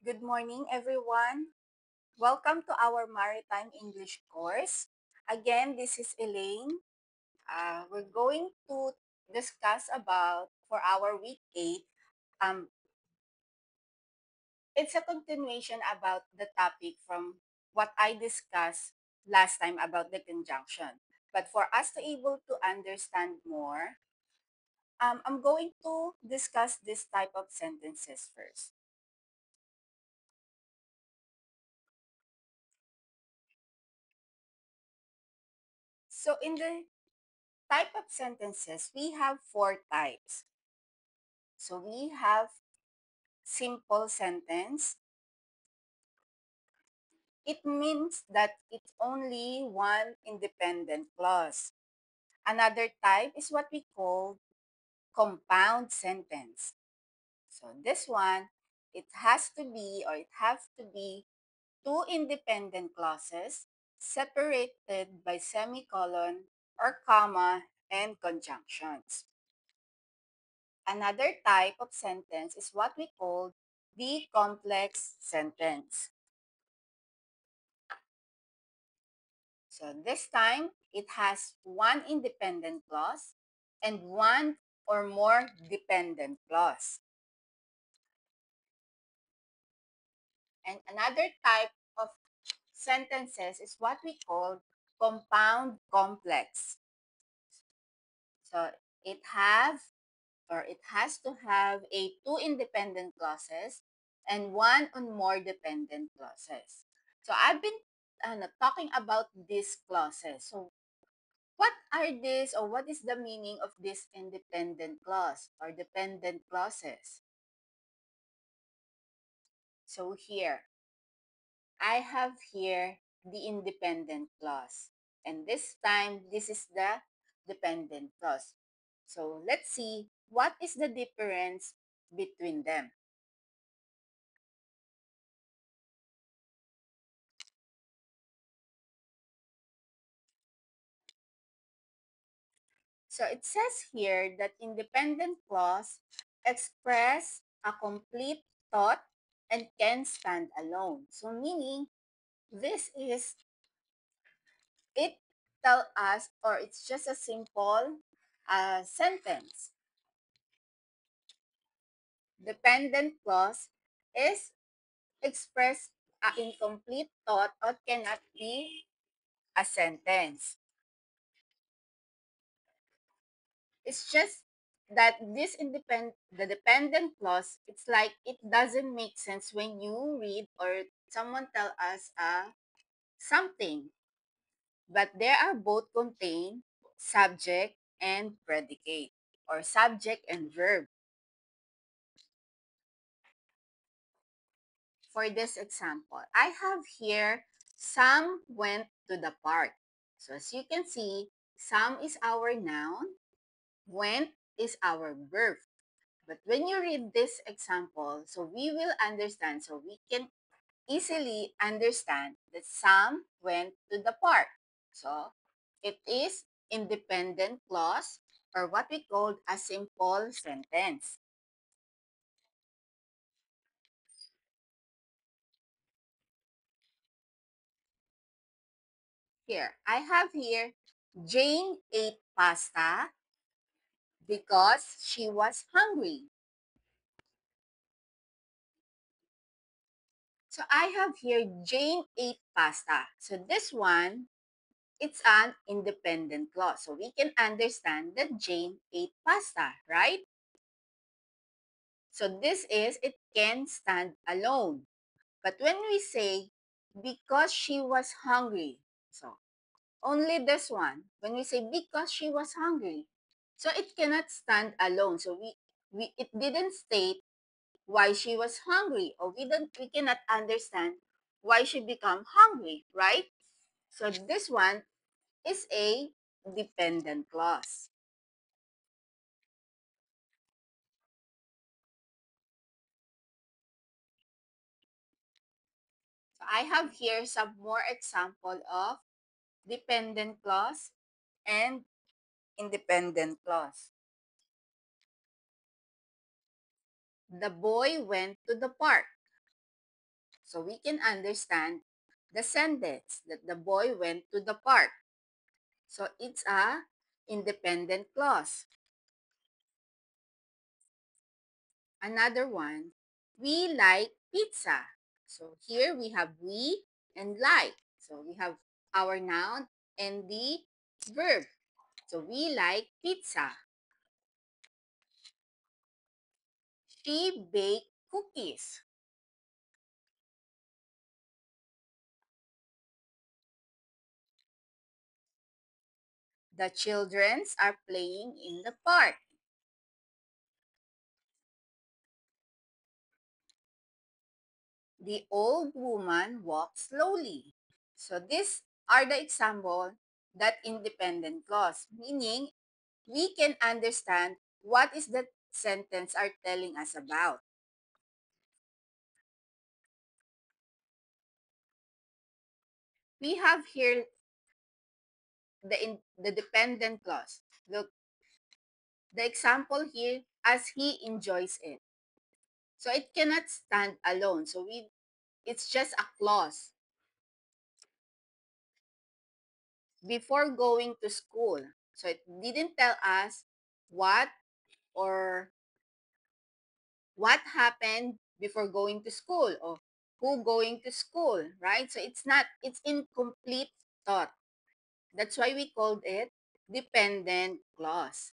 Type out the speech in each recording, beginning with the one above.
Good morning, everyone. Welcome to our Maritime English course. Again, this is Elaine. We're going to discuss about for our week 8. Um, it's a continuation about the topic from what I discussed last time about the conjunction. But for us to able to understand more, I'm going to discuss this type of sentences first. So in the type of sentences, we have four types. So we have simple sentence. It means that it's only one independent clause. Another type is what we call compound sentence. So this one, it has to be or it has to be two independent clauses separated by semicolon or comma and conjunctions. Another type of sentence is what we call the complex sentence. So this time, it has one independent clause and one or more dependent clause. And another type of sentences is what we call compound complex. So it have or it has to have a two independent clauses and one or more dependent clauses. So I've been talking about these clauses. So what are these or what is the meaning of this independent clause or dependent clauses? So here, I have here the independent clause. And this time, this is the dependent clause. So let's see what is the difference between them. So it says here that independent clause express a complete thought and can stand alone. So meaning this is it tell us or it's just a simple sentence. Dependent clause is express a incomplete thought or cannot be a sentence. It's just that the dependent clause, it's like it doesn't make sense when you read or someone tell us something. But there are both contain subject and predicate or subject and verb. For this example, I have here Sam went to the park. So as you can see, Sam is our noun, went is our verb. But when you read this example, so we will understand, so we can easily understand that Sam went to the park. So it is independent clause or what we call a simple sentence. Here, I have here Jane ate pasta because she was hungry. So I have here Jane ate pasta. So this one, it's an independent clause. So we can understand that Jane ate pasta, right? So this is, it can stand alone. But when we say, because she was hungry, so only this one, when we say because she was hungry, so it cannot stand alone. So we it didn't state why she was hungry, or we cannot understand why she become hungry, right? So this one is a dependent clause. So I have here some more example of dependent clause and independent clause. The boy went to the park. So we can understand the sentence that the boy went to the park. So it's a independent clause. Another one, we like pizza. So here we have we and like. So we have our noun and the verb. So we like pizza. She baked cookies. The childrens are playing in the park. The old woman walked slowly. So these are the example that independent clause, meaning we can understand what is the sentence are telling us about. We have here the dependent clause. Look, the example here, as he enjoys it. So it cannot stand alone. So it's just a clause before going to school. So it didn't tell us what or what happened before going to school or who going to school, right? So it's incomplete thought. That's why we called it dependent clause.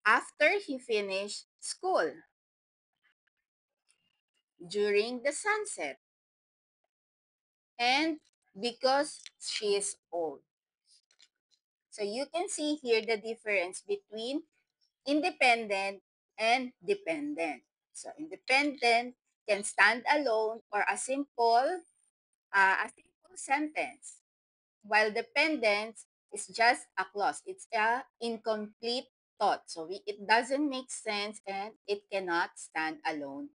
After he finished school, during the sunset, and because she is old. So you can see here the difference between independent and dependent. So independent can stand alone or a simple sentence, while dependent is just a clause. It's a incomplete thought. So it doesn't make sense and it cannot stand alone.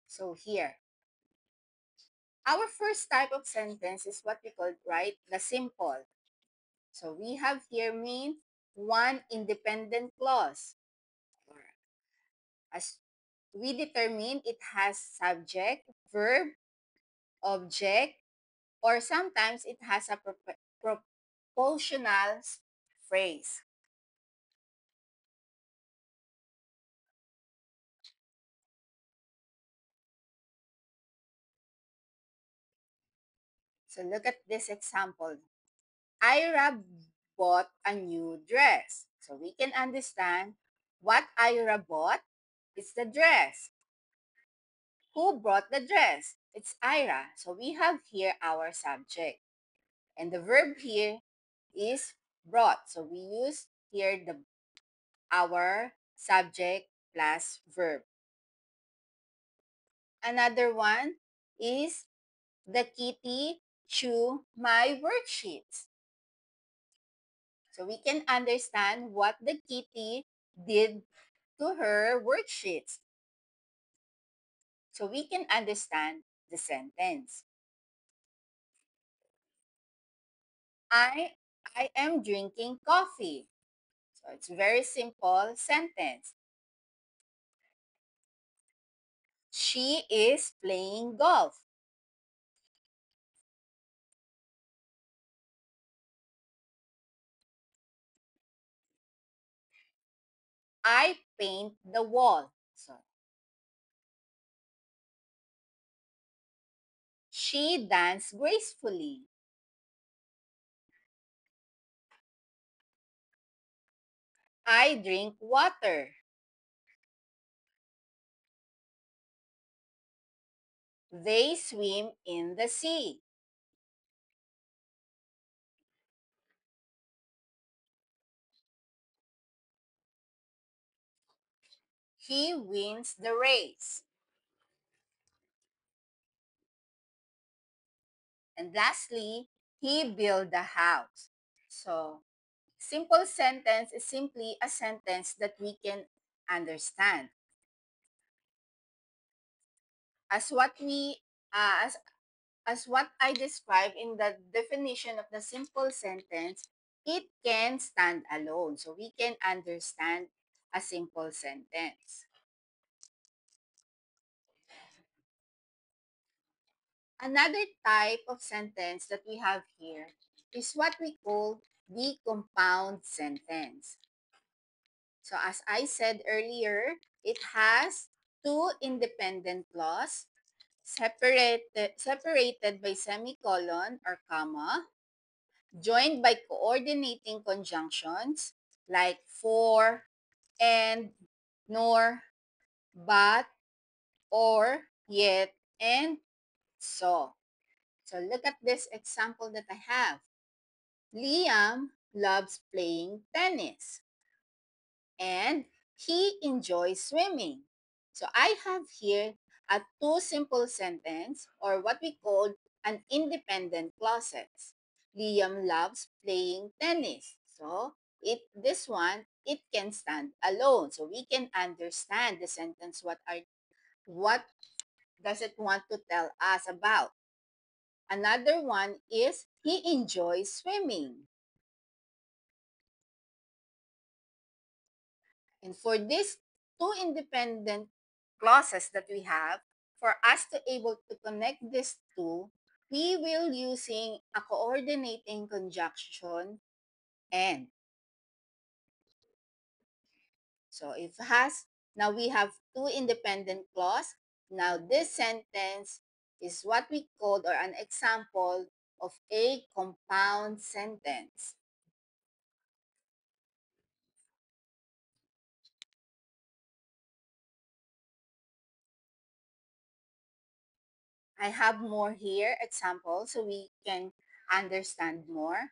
So here, our first type of sentence is what we call, right, the simple. So we have here mean one independent clause. Or as we determine it has subject, verb, object, or sometimes it has a propositional phrase. So look at this example. Ira bought a new dress. So we can understand what Ira bought is the dress. Who brought the dress? It's Ira. So we have here our subject. And the verb here is brought. So we use here the our subject plus verb. Another one is the kitty chew my worksheets. So we can understand what the kitty did to her worksheets. So we can understand the sentence. I I am drinking coffee. So it's very simple sentence. She is playing golf. I paint the wall. So she danced gracefully. I drink water. They swim in the sea. He wins the race. And lastly, he built the house. So, simple sentence is simply a sentence that we can understand. As what we as what I described in the definition of the simple sentence, it can stand alone. So we can understand a simple sentence. Another type of sentence that we have here is what we call the compound sentence. So as I said earlier, it has two independent clause separated by semicolon or comma, joined by coordinating conjunctions like for, and, nor, but, or, yet, and so. So look at this example that I have. Liam loves playing tennis and he enjoys swimming. So I have here a two simple sentence or what we call an independent clauses. Liam loves playing tennis. So this one it can stand alone. So we can understand the sentence what does it want to tell us about. Another one is he enjoys swimming. And for these two independent clauses that we have, for us to able to connect these two, we will using a coordinating conjunction and. So if has, now we have two independent clause. Now this sentence is what we called or an example of a compound sentence. I have more here examples so we can understand more.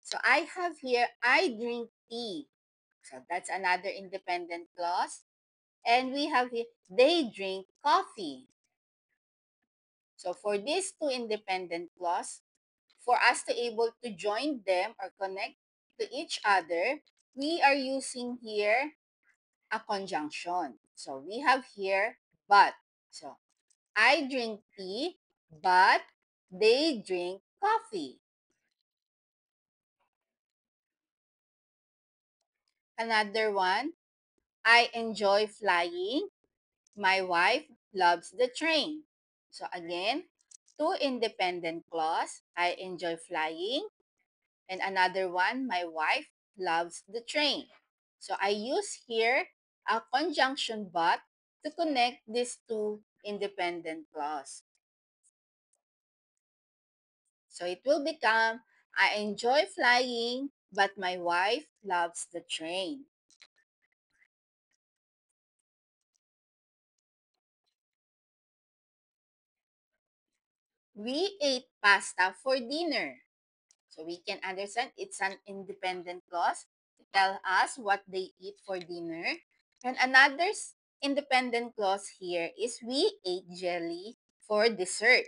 So I have here, I drink tea. So that's another independent clause. And we have here, they drink coffee. So for these two independent clause, for us to able to join them or connect to each other, we are using here a conjunction. So we have here, but. So I drink tea, but they drink coffee. Another one, I enjoy flying. My wife loves the train. So again, two independent clause. I enjoy flying. And another one, my wife loves the train. So I use here a conjunction but to connect these two independent clause. So it will become, I enjoy flying, but my wife loves the train. We ate pasta for dinner. So we can understand it's an independent clause to tell us what they eat for dinner. And another independent clause here is we ate jelly for dessert.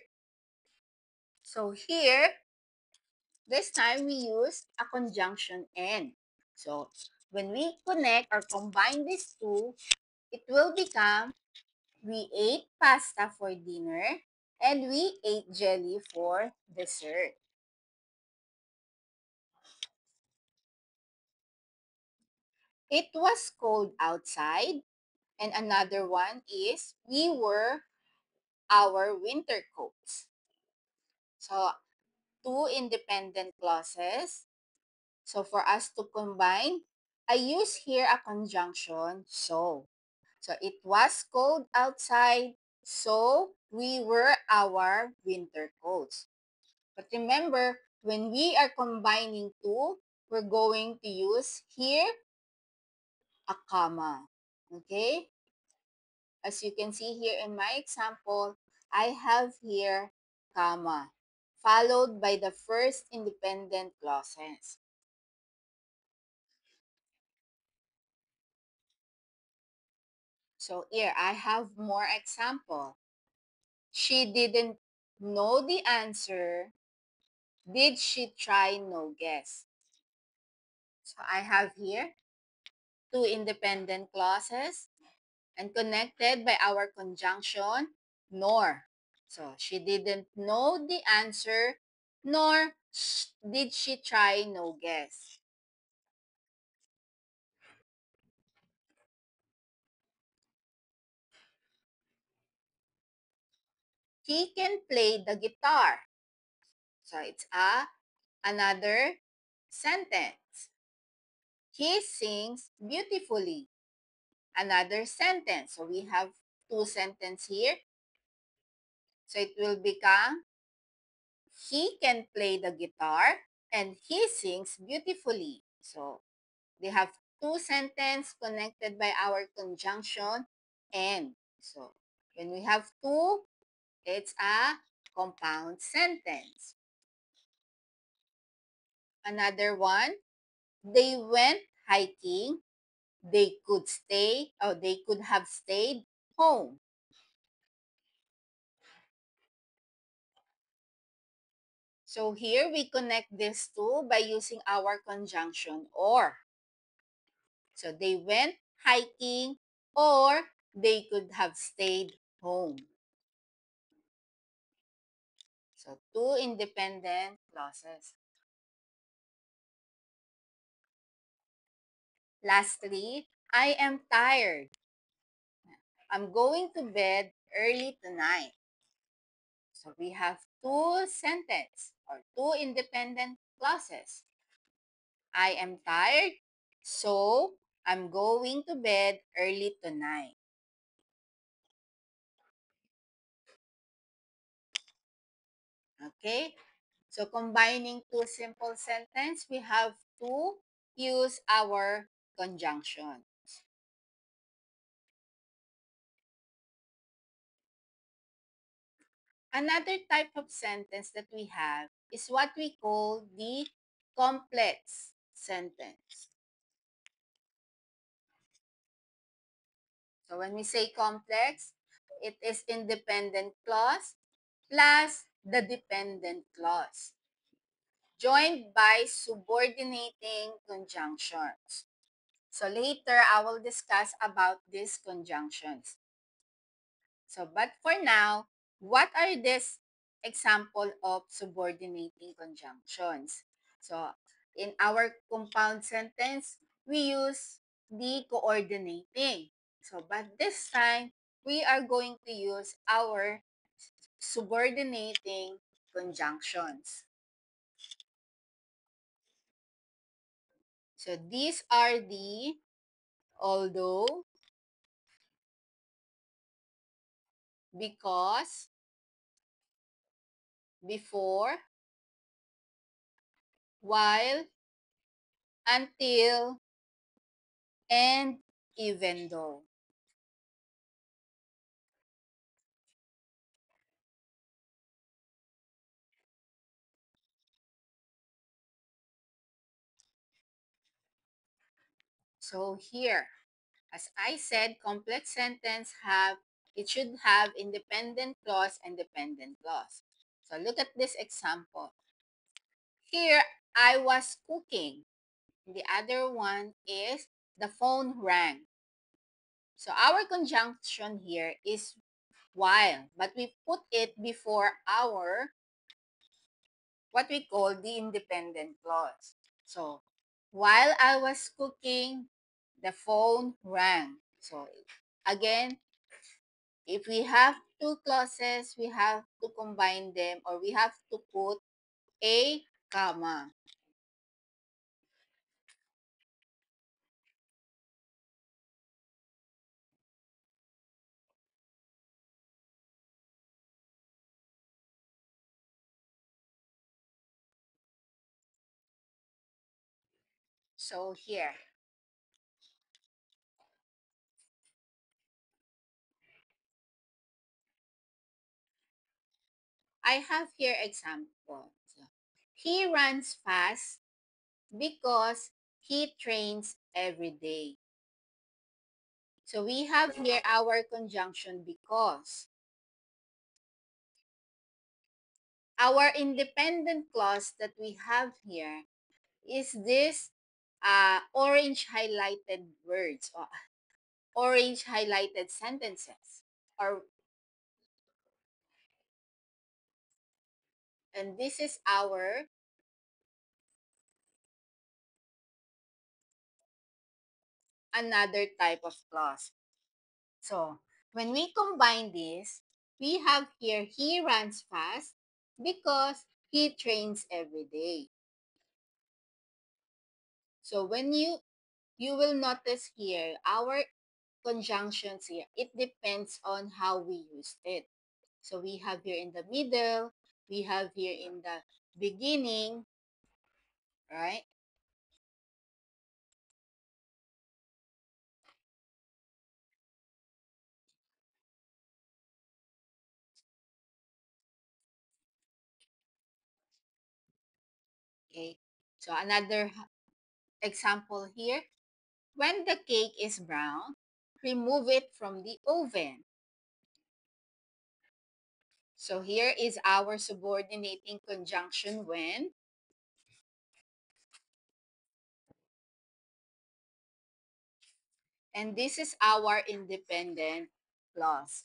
So here, this time we use a conjunction and. So when we connect or combine these two, it will become we ate pasta for dinner and we ate jelly for dessert. It was cold outside. And another one is we wore our winter coats. So two independent clauses. So for us to combine, I use here a conjunction so. So it was cold outside, so we wore our winter coats. But remember, when we are combining two, we're going to use here a comma. Okay? As you can see here in my example, I have here comma, followed by the first independent clauses. So here, I have more example. She didn't know the answer. Did she try? No guess. So I have here two independent clauses and connected by our conjunction nor. So she didn't know the answer, nor Did she try? No guess. He can play the guitar. So it's another sentence. He sings beautifully. Another sentence. So we have two sentences here. So it will become he can play the guitar and he sings beautifully. So they have two sentences connected by our conjunction and. So when we have two, it's a compound sentence. Another one, they went hiking. They could stay or they could have stayed home. So here we connect these two by using our conjunction or. So they went hiking or they could have stayed home. So two independent clauses. Lastly, I am tired. I'm going to bed early tonight. So we have two sentences or two independent clauses. I am tired, so I'm going to bed early tonight. Okay? So combining two simple sentences, we have to use our conjunction. Another type of sentence that we have is what we call the complex sentence. So when we say complex, it is independent clause plus the dependent clause, joined by subordinating conjunctions. So later, I will discuss about these conjunctions. So, but for now, what are these example of subordinating conjunctions? So, in our compound sentence, we use the coordinating. So, but this time, we are going to use our subordinating conjunctions. So, these are the although, because, before, while, until, and even though. So here, as I said, complex sentence it should have independent clause and dependent clause. So look at this example. Here, I was cooking. The other one is the phone rang. So our conjunction here is while, but we put it before our what we call the independent clause. So while I was cooking, the phone rang. So again, if we have two clauses, we have to combine them or we have to put a comma. So here, I have here example. So, he runs fast because he trains every day. So we have here our conjunction because. Our independent clause that we have here is this orange highlighted words or orange highlighted sentences or and this is our another type of clause. So when we combine this, we have here he runs fast because he trains every day. So when you will notice here our conjunctions here, it depends on how we use it. So we have here in the middle, we have here in the beginning, right? Okay. So another example here, when the cake is brown, remove it from the oven. So here is our subordinating conjunction when, and this is our independent clause.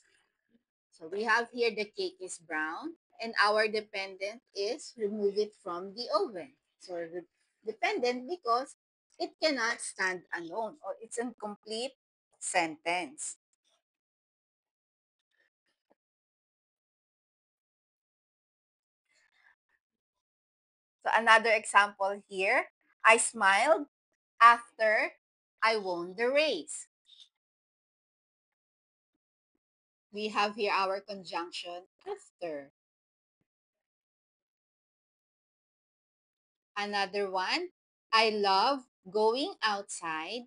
So we have here the cake is brown, and our dependent is remove it from the oven. So dependent because it cannot stand alone or it's a complete sentence. So another example here, I smiled after I won the race. We have here our conjunction after. Another one, I love going outside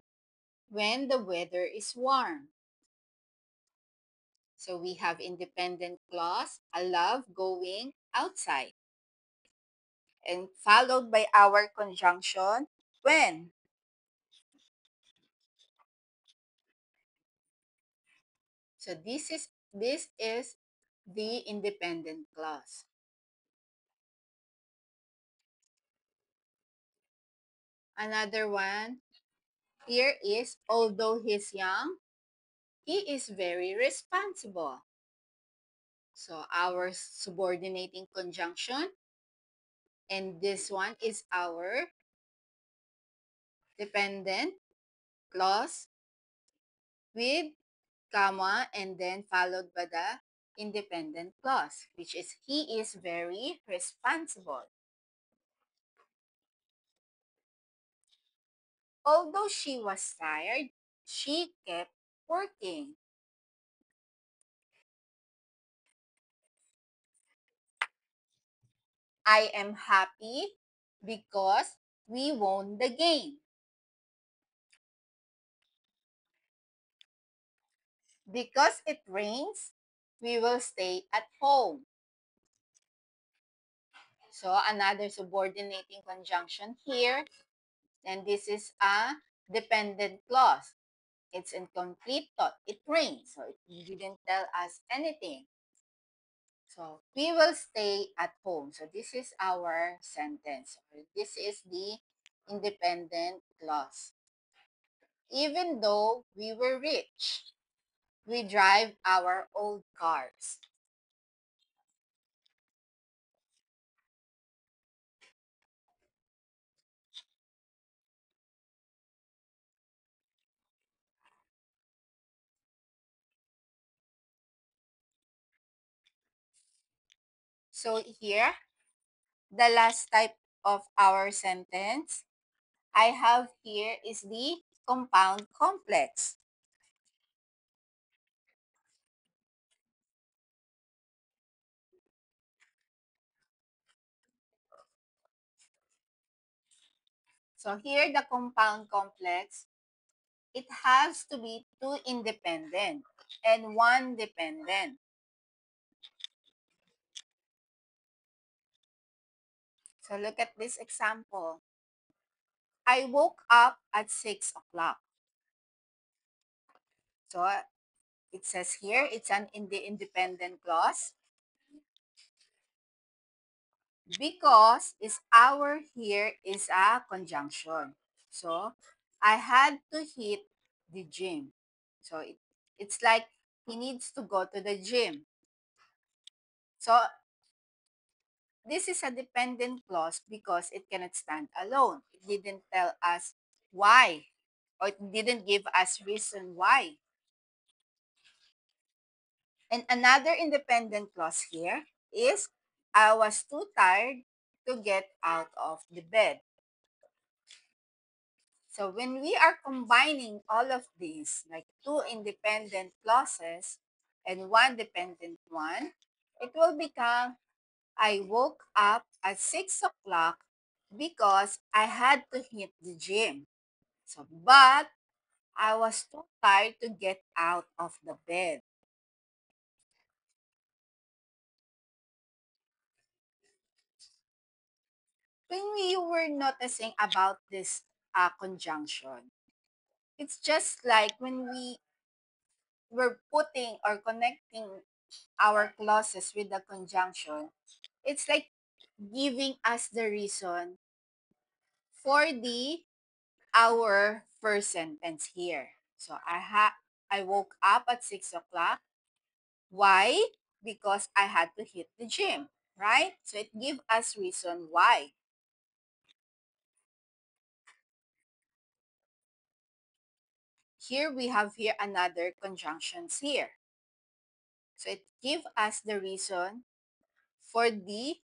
when the weather is warm. So we have independent clause, I love going outside. And followed by our conjunction when. So this is the independent clause. Another one here is although he's young, he is very responsible. So our subordinating conjunction, and this one is our dependent clause with comma and then followed by the independent clause, which is he is very responsible. Although she was tired, she kept working. I am happy because we won the game. Because it rains, we will stay at home. So another subordinating conjunction here, and this is a dependent clause. It's incomplete thought. It rains, so it didn't tell us anything. So we will stay at home. So this is our sentence. This is the independent clause. Even though we were rich, we drive our old cars. So here, the last type of our sentence I have here is the compound complex. So here, the compound complex, it has to be two independent and one dependent. So look at this example. I woke up at 6 o'clock. So it says here, it's an in the independent clause because is our here is a conjunction. So I had to hit the gym. So it's like he needs to go to the gym. So this is a dependent clause because it cannot stand alone. It didn't tell us why or it didn't give us reason why. And another independent clause here is I was too tired to get out of the bed. So when we are combining all of these, like two independent clauses and one dependent one, it will become I woke up at 6 o'clock because I had to hit the gym. So, but I was too tired to get out of the bed. When we were noticing about this conjunction, it's just like when we were putting or connecting our clauses with the conjunction, it's like giving us the reason for the our first sentence here. So I woke up at 6 o'clock. Why? Because I had to hit the gym, right? So it gives us reason why. Here we have here another conjunctions here. So it gives us the reason for the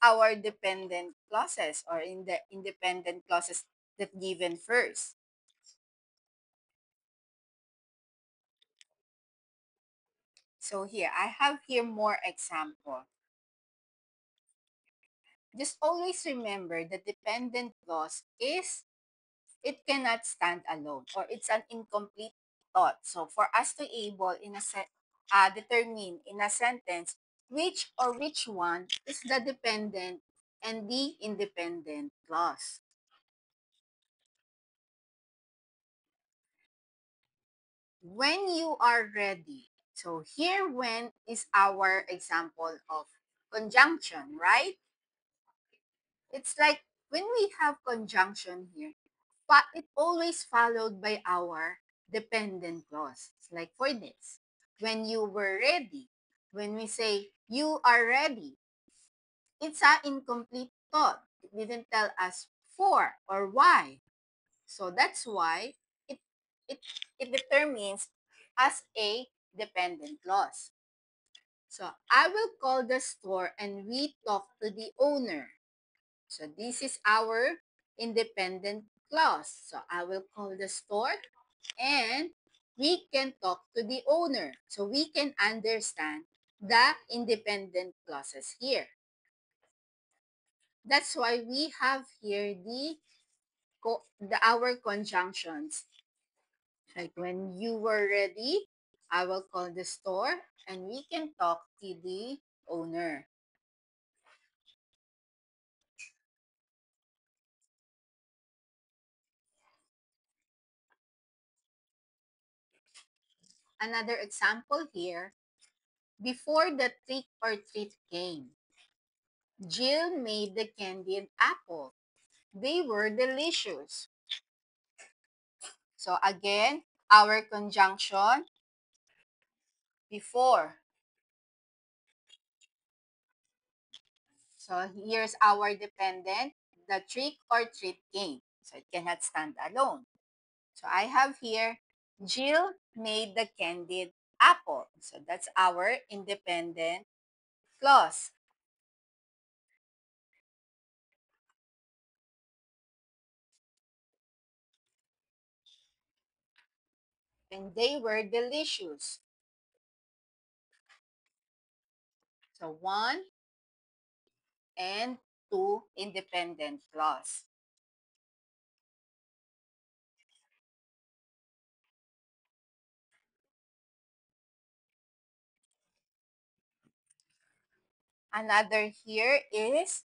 our dependent clauses or in the independent clauses that given first. So here I have here more example. Just always remember the dependent clause is it cannot stand alone or it's an incomplete thought. So for us to able in a determine in a sentence which one is the dependent and the independent clause. When you are ready. So here when is our example of conjunction, right? It's like when we have conjunction here, but it always followed by our dependent clause. It's like for this, when you were ready, when we say you are ready, it's an incomplete thought. It didn't tell us for or why. So that's why it it it determines as a dependent clause. So I will call the store and we talk to the owner. So this is our independent clause. So I will call the store and we can talk to the owner. So we can understand the independent clauses here. That's why we have here the our conjunctions. Like when you were ready, I will call the store and we can talk to the owner. Another example here, before the trick or treat came, Jill made the candied apple. They were delicious. So again, our conjunction before. So here's our dependent, the trick or treat came. So it cannot stand alone. So I have here, Jill made the candied apple. So that's our independent clause. And they were delicious. So one and two independent clause. Another here is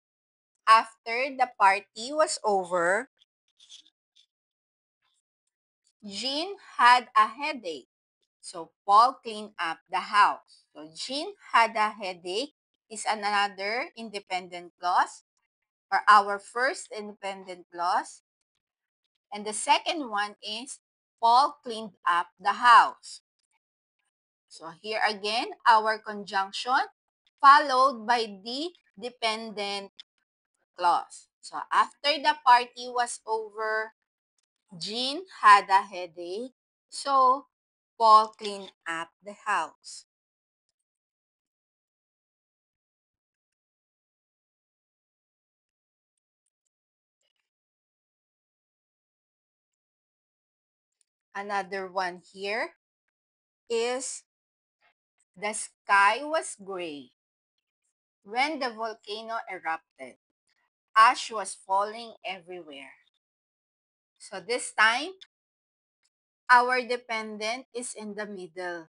after the party was over, Jean had a headache. So Paul cleaned up the house. So Jean had a headache is another independent clause or our first independent clause. And the second one is Paul cleaned up the house. So here again, our conjunction followed by the dependent clause. So after the party was over, Jean had a headache, so Paul cleaned up the house. Another one here is the sky was gray when the volcano erupted. Ash was falling everywhere. So this time, our dependent is in the middle.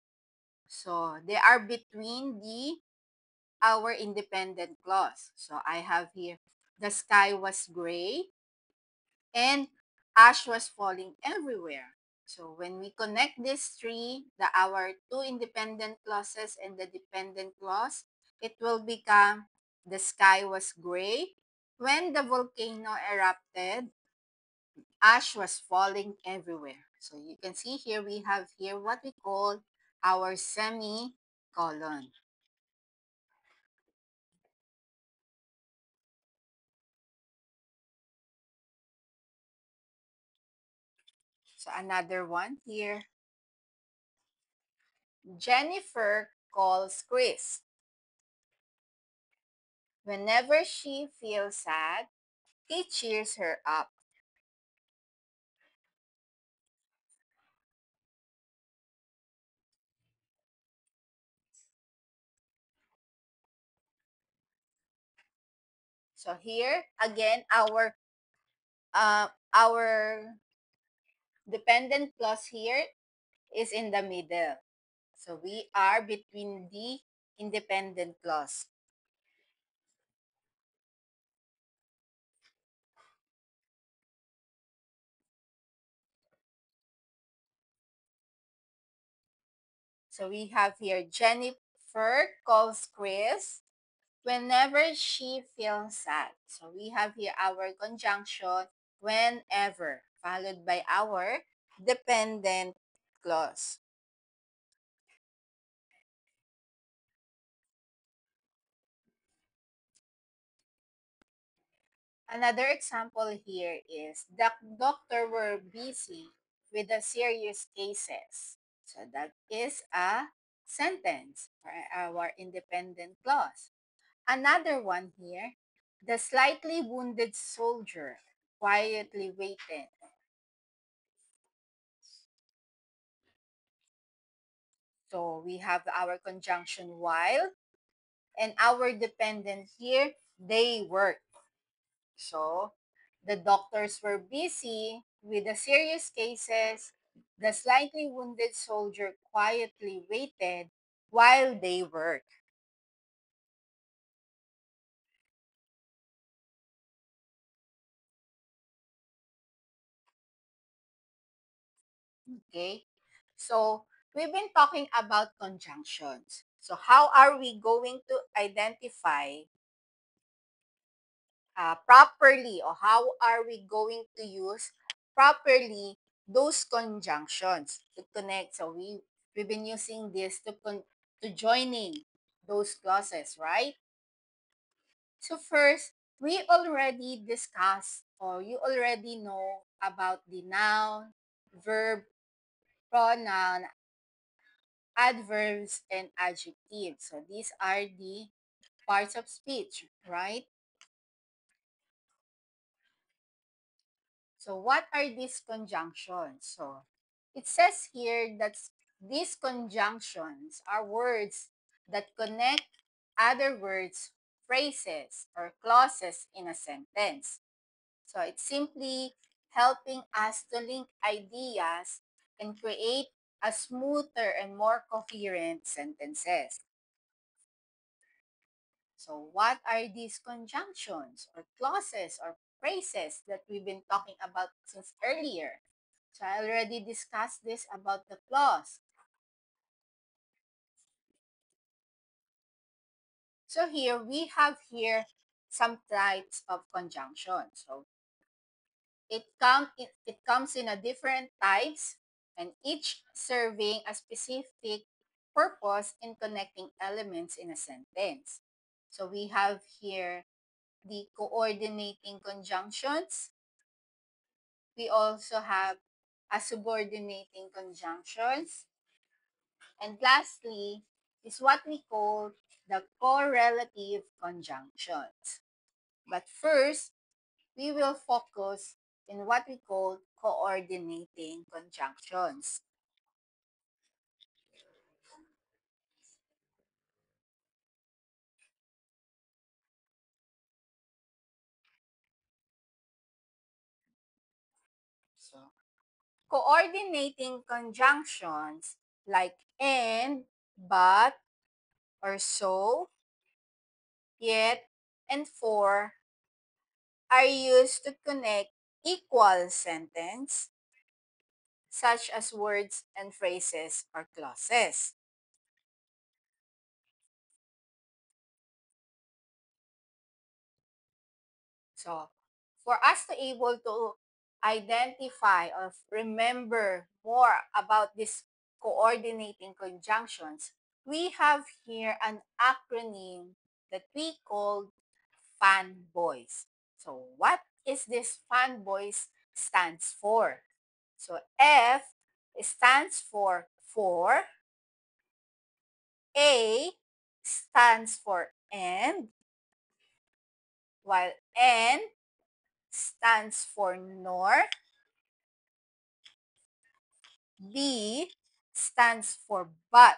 So they are between the our independent clause. So I have here the sky was gray and ash was falling everywhere. So when we connect these three, our two independent clauses and the dependent clause, it will become the sky was gray. When the volcano erupted, ash was falling everywhere. So you can see here we have here what we call our semicolon. So another one here. Jennifer calls Chris. Whenever she feels sad, he cheers her up. So here again our dependent clause here is in the middle. So we are between the independent clause. So we have here Jennifer calls Chris whenever she feels sad. So we have here our conjunction whenever followed by our dependent clause. Another example here is the doctor were busy with the serious cases. So that is a sentence for our independent clause. Another one here, the slightly wounded soldier quietly waited. So we have our conjunction while and our dependent here, they work. So the doctors were busy with the serious cases. The slightly wounded soldier quietly waited while they worked. Okay? So we've been talking about conjunctions. So how are we going to identify properly, or how are we going to use properly those conjunctions to connect? So we've been using this to joining those clauses, right? So first, we already discussed, or you already know about the noun, verb, pronoun, adverbs, and adjectives. So these are the parts of speech, right? So what are these conjunctions? So it says here that these conjunctions are words that connect other words, phrases, or clauses in a sentence. So it's simply helping us to link ideas and create a smoother and more coherent sentences. So what are these conjunctions or clauses or phrases that we've been talking about since earlier? So I already discussed this about the clause. So here we have here some types of conjunction. So it comes in a different types and each serving a specific purpose in connecting elements in a sentence. So we have here the coordinating conjunctions, We also have a subordinating conjunctions. And lastly is what we call the correlative conjunctions. But first, we will focus in what we call coordinating conjunctions. So, coordinating conjunctions like and, but, or so, yet, and for are used to connect equal sentence such as words and phrases or clauses. So, for us to able to identify or remember more about these coordinating conjunctions, we have here an acronym that we call FANBOYS. So, what is this FANBOYS stands for? So, F stands for, A stands for and, while N stands for nor, B stands for but,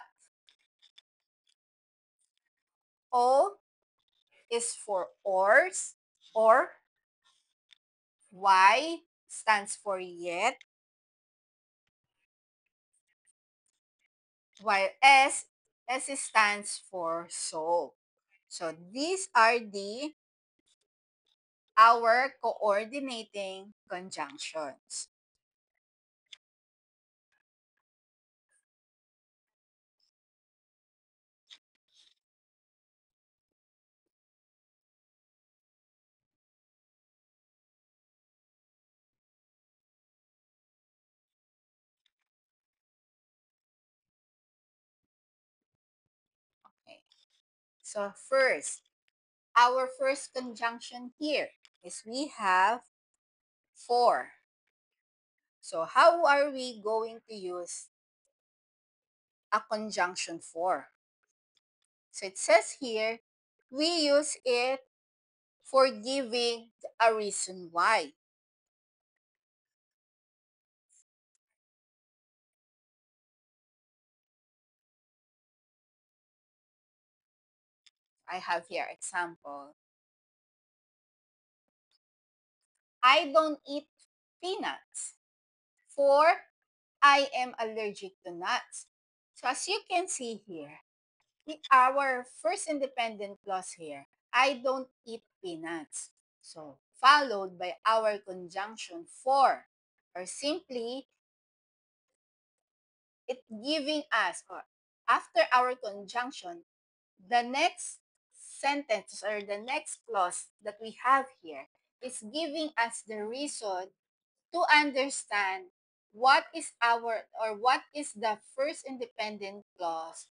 O is for or, Y stands for yet, while S stands for so. So these are the our coordinating conjunctions. Okay. So first, our first conjunction here is we have for. So how are we going to use a conjunction for? So it says here, we use it for giving a reason why. I have here example. I don't eat peanuts for I am allergic to nuts. So as you can see here, our first independent clause here, I don't eat peanuts. So followed by our conjunction for, or simply it giving us, or after our conjunction, the next sentence or the next clause that we have here is giving us the reason to understand what is our or what is the first independent clause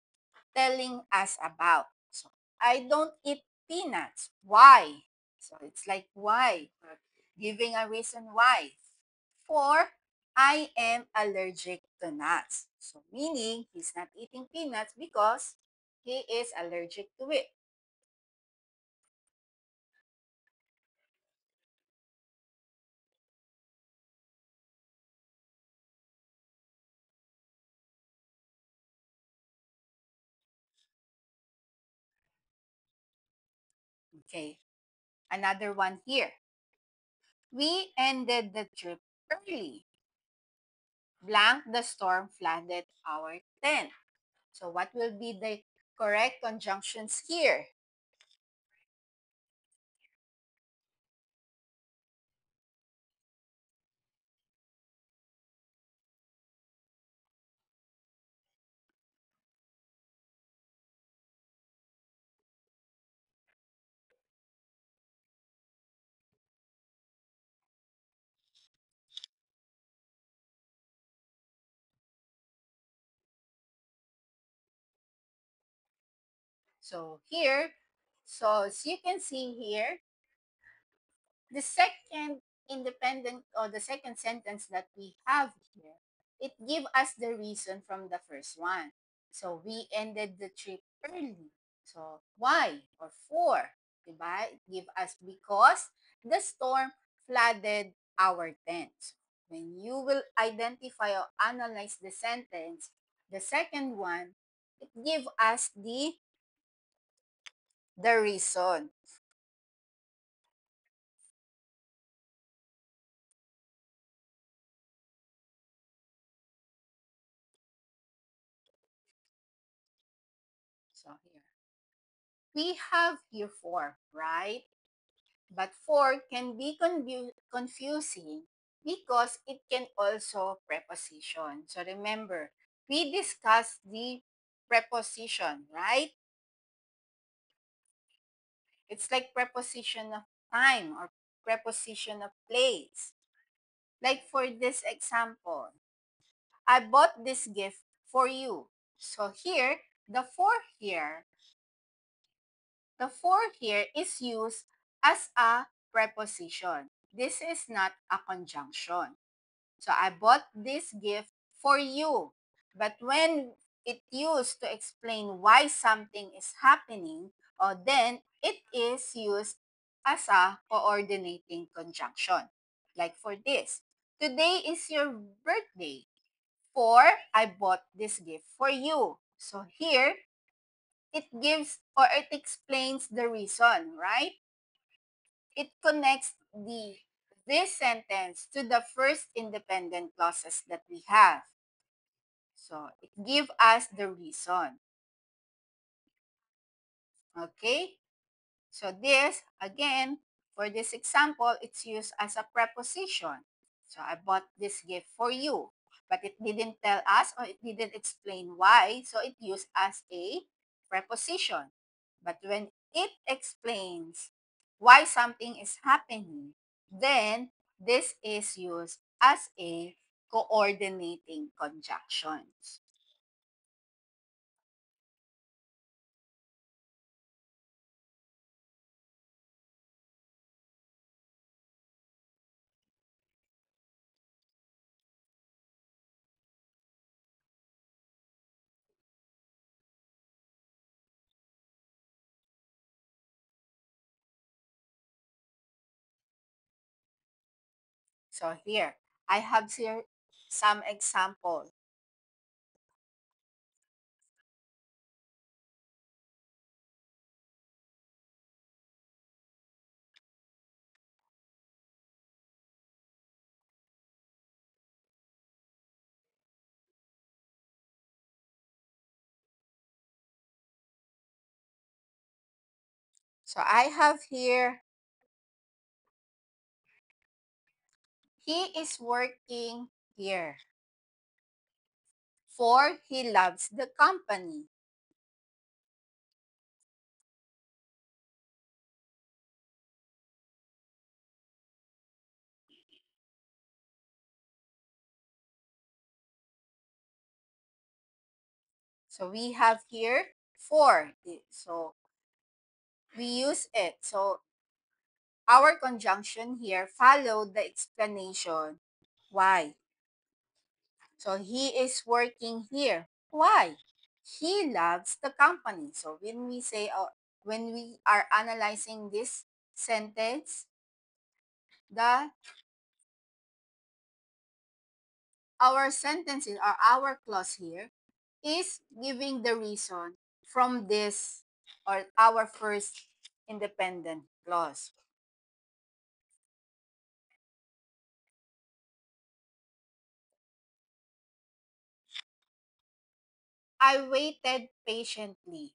telling us about. So, I don't eat peanuts. Why? So, it's like why? Giving a reason why. For I am allergic to nuts. So, meaning he's not eating peanuts because he is allergic to it. Okay. Another one here. We ended the trip early. Blank the storm flooded our tent. So what will be the correct conjunctions here? So here, so as you can see here, the second independent or the second sentence that we have here, it give us the reason from the first one. So we ended the trip early. So why or for? Diba? It give us because the storm flooded our tent. When you will identify or analyze the sentence, the second one, it give us the reason. So here we have here for, right? But for can be confusing because it can also preposition. So remember, we discussed the preposition, right? It's like preposition of time or preposition of place. Like for this example, I bought this gift for you. So here, the for here, the for here is used as a preposition. This is not a conjunction. So I bought this gift for you. But when it used to explain why something is happening, or then it is used as a coordinating conjunction. Like for this, today is your birthday. For I bought this gift for you. So here, it gives or it explains the reason, right? It connects this sentence to the first independent clauses that we have. So it gives us the reason. Okay? So this, again, for this example, it's used as a preposition. So I bought this gift for you. But it didn't tell us or it didn't explain why. So it used as a preposition. But when it explains why something is happening, then this is used as a coordinating conjunctions. So here, I have here some example. So I have here, he is working here, for he loves the company. So we have here for. So we use it. So our conjunction here followed the explanation why. So he is working here. Why? He loves the company. So when we say, when we are analyzing this sentence, the our sentences or our clause here is giving the reason from this or our first independent clause. I waited patiently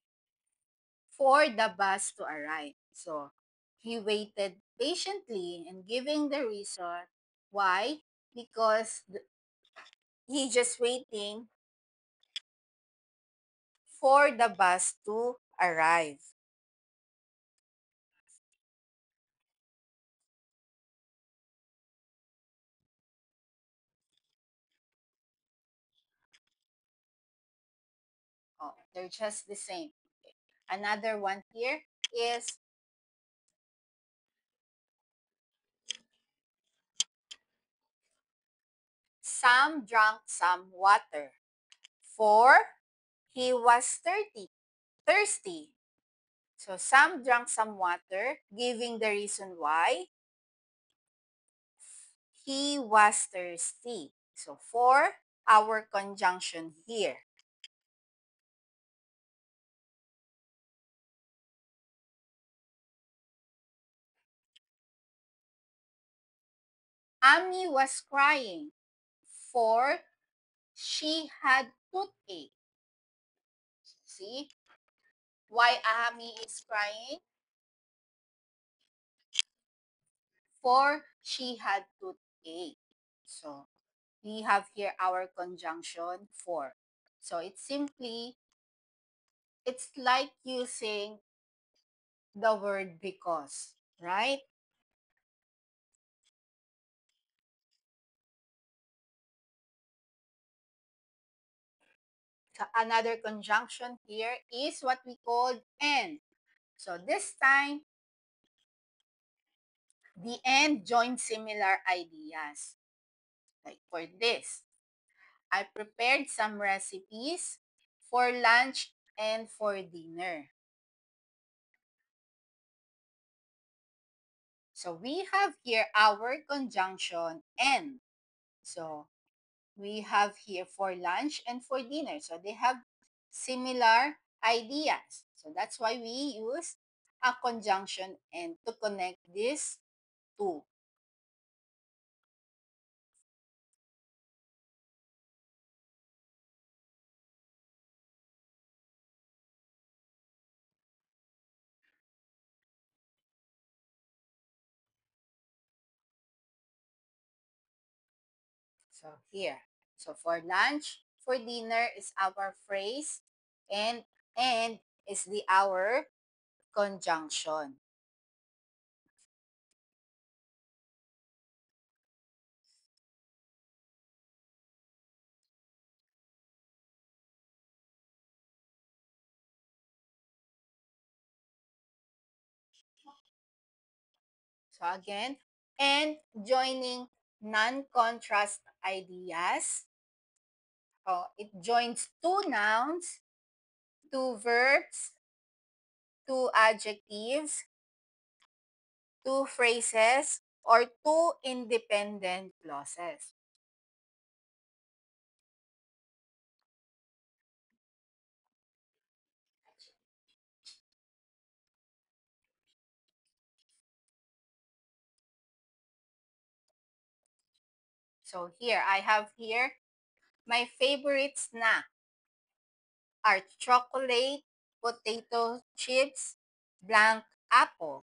for the bus to arrive. So he waited patiently and giving the reason why, because he just waiting for the bus to arrive. Oh, they're just the same. Okay. Another one here is Sam drank some water. 4. He was thirsty. So Sam drank some water, giving the reason why he was thirsty. So 4, our conjunction here. Ami was crying. 4, she had toothache. See why Ami is crying? 4, she had toothache. So we have here our conjunction 4. So it's like using the word because, right? So another conjunction here is what we call and. So this time, the and join similar ideas. Like for this, I prepared some recipes for lunch and for dinner. So we have here our conjunction and. So we have here for lunch and for dinner. So they have similar ideas. So that's why we use a conjunction and to connect these two. So here. So for lunch, for dinner is our phrase and is the our conjunction. So again, and joining non-contrast ideas. Oh, it joins two nouns, two verbs, two adjectives, two phrases, or two independent clauses. So here, I have here my favorite snack are chocolate, potato chips, blank apple.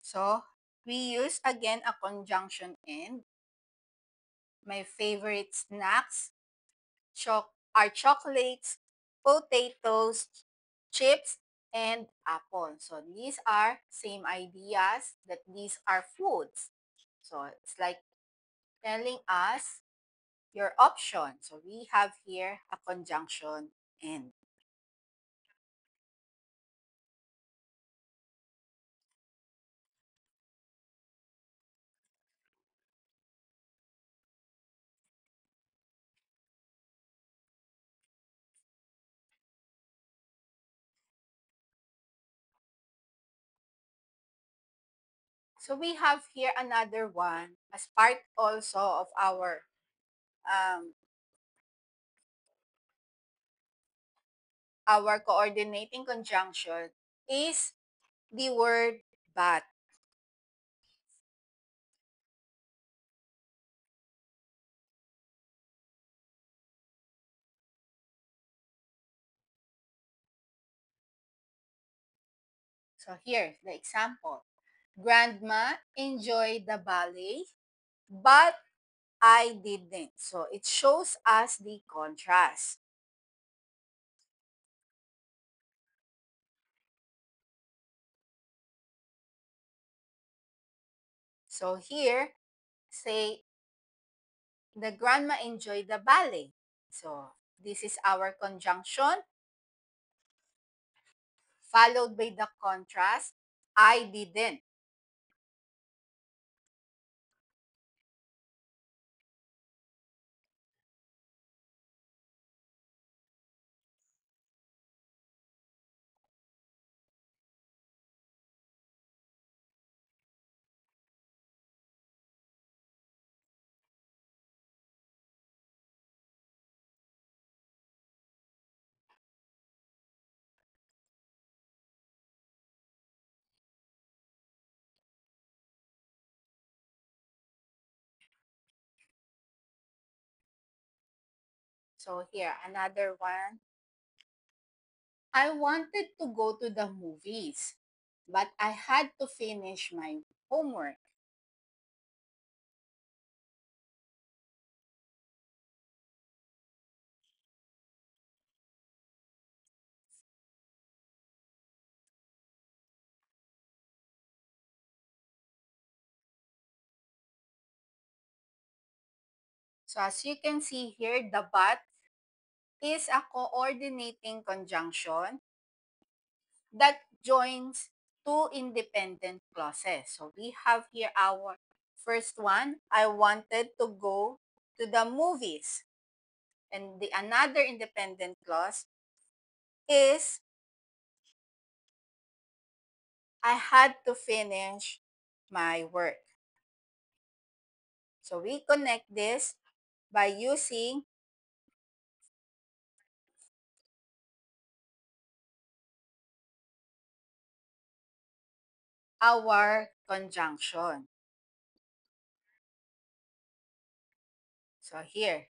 So we use again a conjunction and. My favorite snacks are chocolates, potatoes, chips, and apple. So these are same ideas that these are foods. So it's like telling us your option. So we have here a conjunction and. So we have here another one as part also of um, our coordinating conjunction is the word but. So here's the example. Grandma enjoyed the ballet, but I didn't. So it shows us the contrast. So here, say the grandma enjoyed the ballet. So this is our conjunction, followed by the contrast. I didn't. So here, another one. I wanted to go to the movies, but I had to finish my homework. So as you can see here, the but is a coordinating conjunction that joins two independent clauses. So we have here our first one, I wanted to go to the movies. And the another independent clause is I had to finish my work. So we connect this by using our conjunction. So here,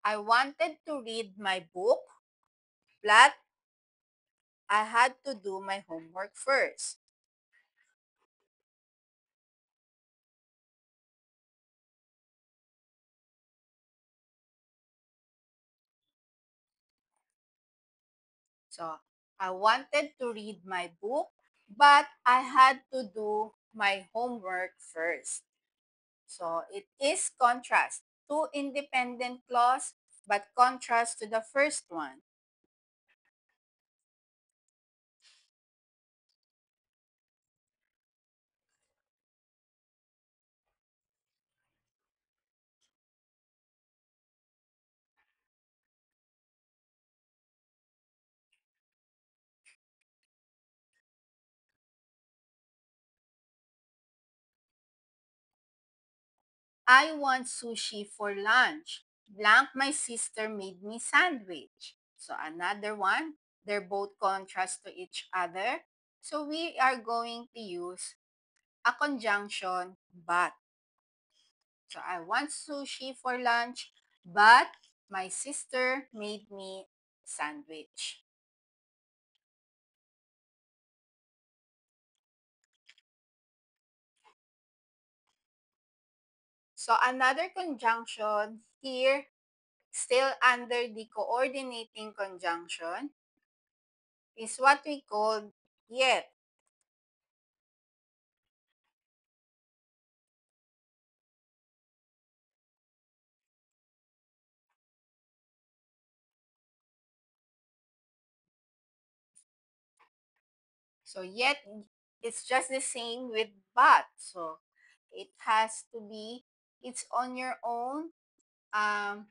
I wanted to read my book, but I had to do my homework first. So I wanted to read my book, but I had to do my homework first. So it is contrast. Two independent clause, but contrast to the first one. I want sushi for lunch. Blank, my sister made me sandwich. So another one, they're both contrast to each other. So we are going to use a conjunction but. So I want sushi for lunch, but my sister made me sandwich. So another conjunction here, still under the coordinating conjunction, is what we call yet. So yet it's just the same with but. So it has to be, it's on your own um,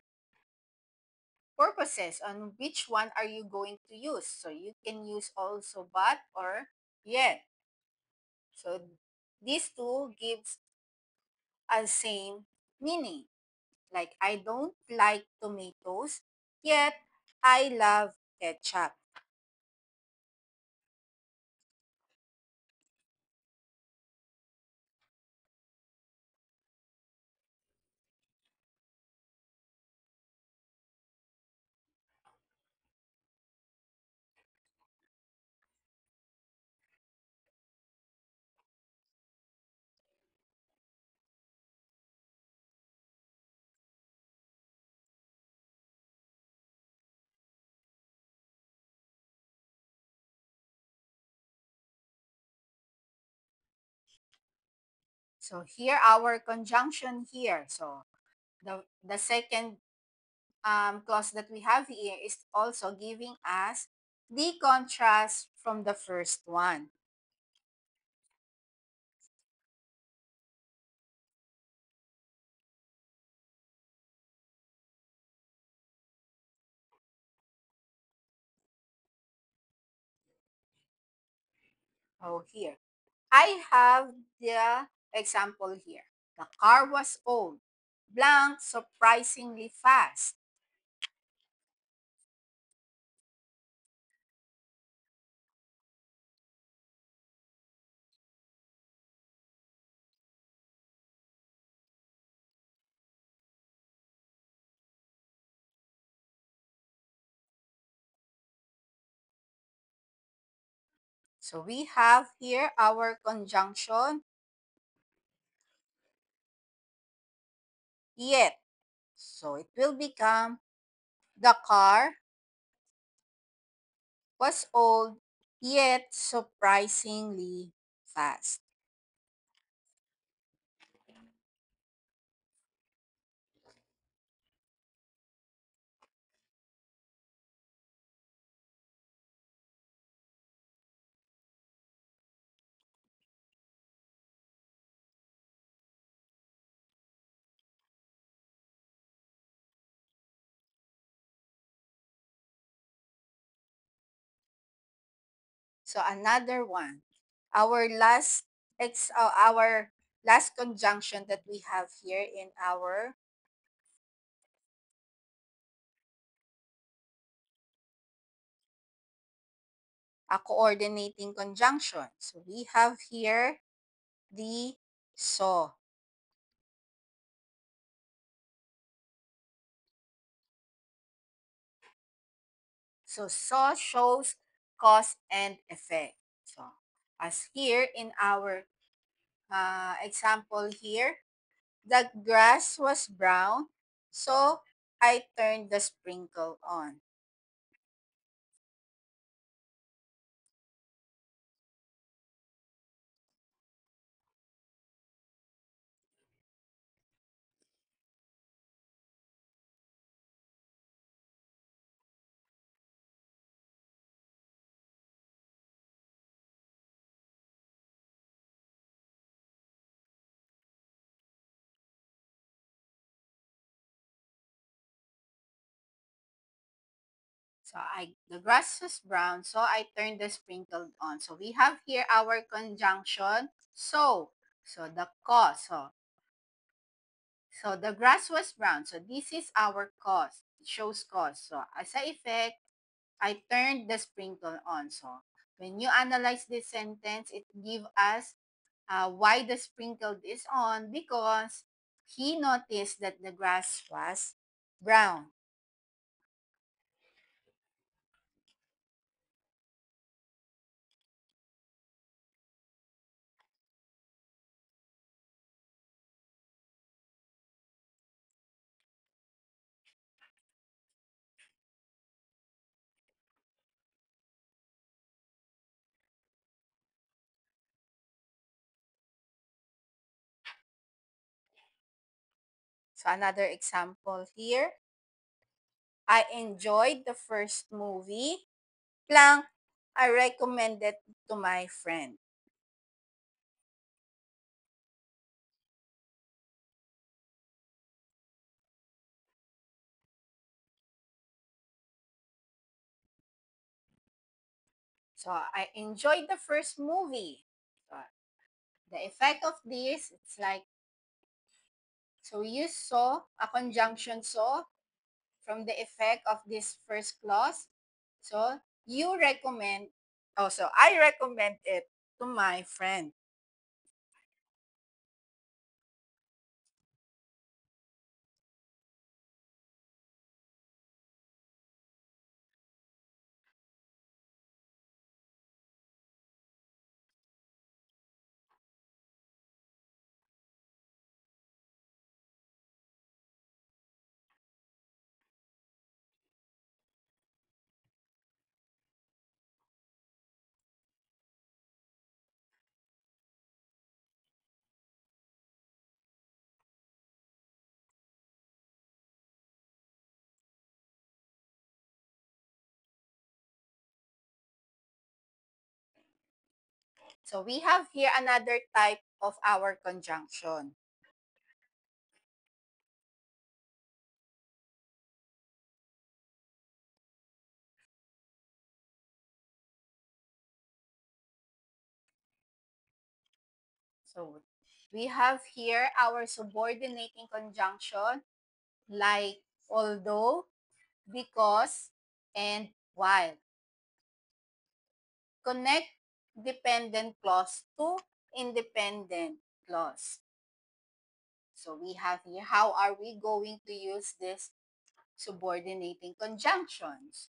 purposes on which one are you going to use. So you can use also but or yet. So these two gives a same meaning. Like I don't like tomatoes, yet I love ketchup. So here our conjunction here. So the second clause that we have here is also giving us the contrast from the first one. Oh, here. I have the example here. The car was old, blank, surprisingly fast. So we have here our conjunction yet. So it will become the car was old yet surprisingly fast. So another one. Our last our last conjunction that we have here in our coordinating conjunction. So we have here the so. So shows cause and effect. So as here in our example here, the grass was brown, so I turned the sprinkle on. So the grass was brown, so I turned the sprinkle on. So we have here our conjunction so. So the cause. So the grass was brown. So this is our cause. It shows cause. So as a effect, I turned the sprinkle on. So when you analyze this sentence, it gives us why the sprinkle is on because he noticed that the grass was brown. So another example here. I enjoyed the first movie. Blank, I recommend it to my friend. So I enjoyed the first movie. So the effect of this, it's like, so you saw a conjunction so from the effect of this first clause. So you recommend, also I recommend it to my friend. So we have here another type of our conjunction. So we have here our subordinating conjunction like although, because, and while. Connect dependent clause to independent clause. So we have here, how are we going to use this subordinating conjunctions?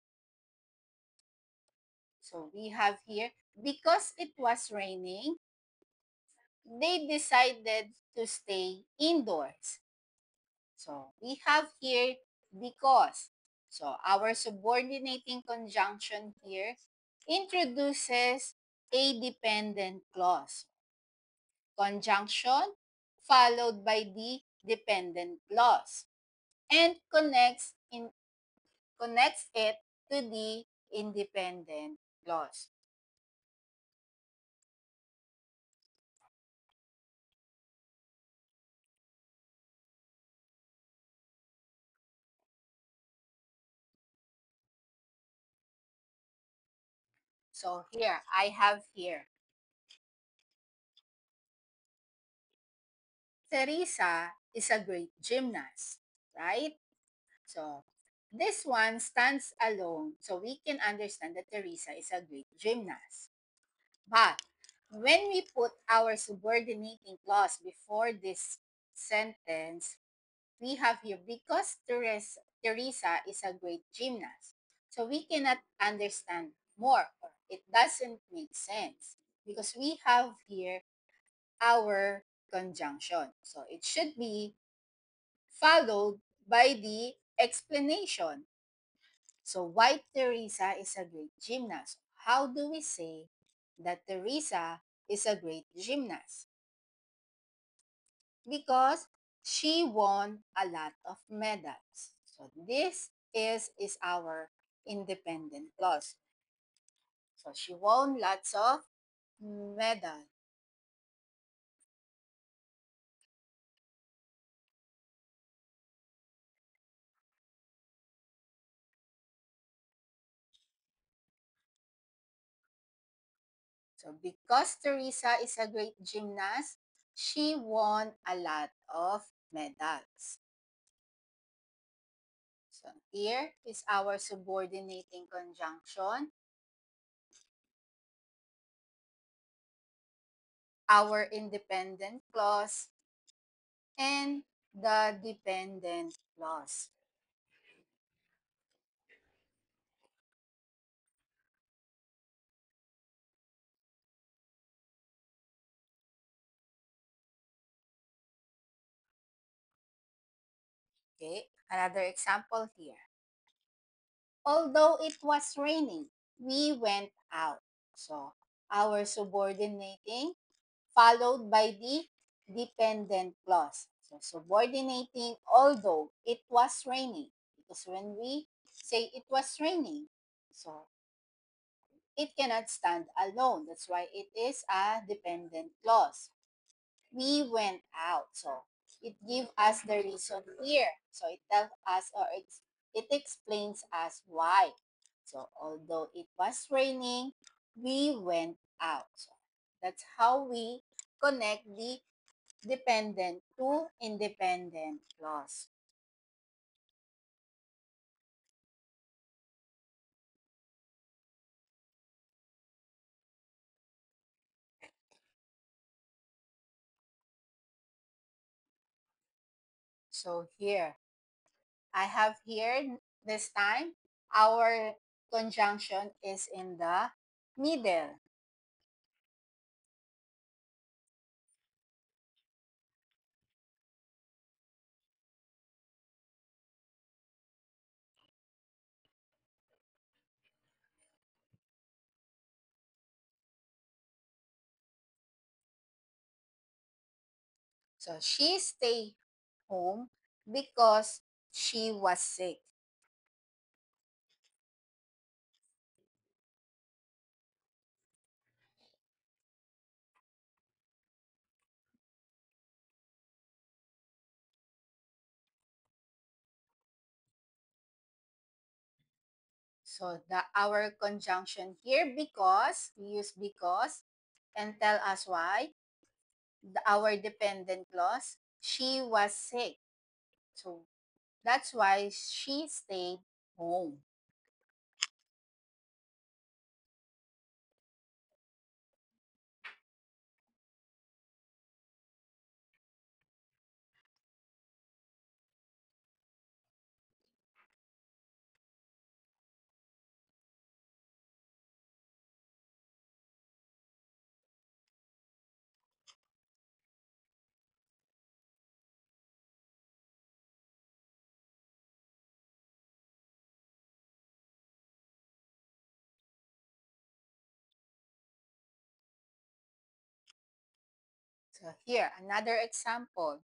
So we have here, because it was raining, they decided to stay indoors. So we have here because. So our subordinating conjunction here introduces a dependent clause. Conjunction followed by the dependent clause and connects it to the independent clause. So here, I have here, Teresa is a great gymnast, right? So this one stands alone, so we can understand that Teresa is a great gymnast. But when we put our subordinating clause before this sentence, we have here, because Teresa is a great gymnast. So we cannot understand more, or it doesn't make sense because we have here our conjunction. So it should be followed by the explanation. So why Teresa is a great gymnast? How do we say that Teresa is a great gymnast? Because she won a lot of medals. So this is our independent clause. So she won lots of medals. So because Teresa is a great gymnast, she won a lot of medals. So here is our subordinating conjunction, our independent clause, and the dependent clause. Okay, another example here. Although it was raining, we went out. So our subordinating followed by the dependent clause. So subordinating although it was raining. Because when we say it was raining, so it cannot stand alone. That's why it is a dependent clause. We went out. So it gives us the reason here. So it tells us, or it explains us why. So although it was raining, we went out. So that's how we connect the dependent to independent clause. So here, I have here this time, our conjunction is in the middle. So she stayed home because she was sick. So the our conjunction here, because, we use because and tell us why. Our dependent clause, she was sick. So that's why she stayed home. So here, another example.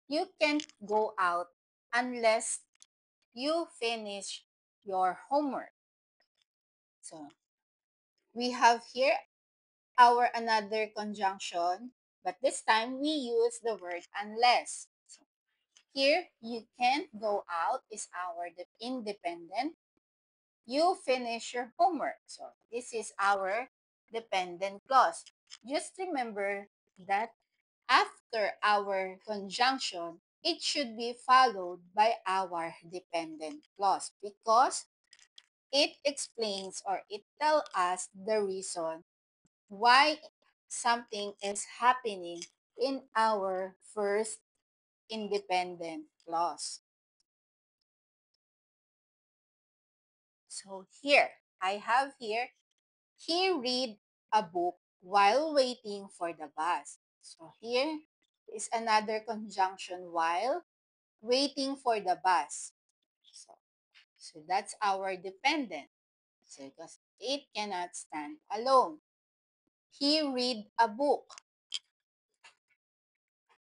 You can't go out unless you finish your homework. So we have here our another conjunction, but this time we use the word unless. So here, you can't go out is our independent. You finish your homework. So this is our dependent clause. Just remember that after our conjunction, it should be followed by our dependent clause because it explains or it tells us the reason why something is happening in our first independent clause. So here, I have here, he read a book while waiting for the bus. So here is another conjunction while waiting for the bus. So, so that's our dependent. So because it cannot stand alone. He read a book.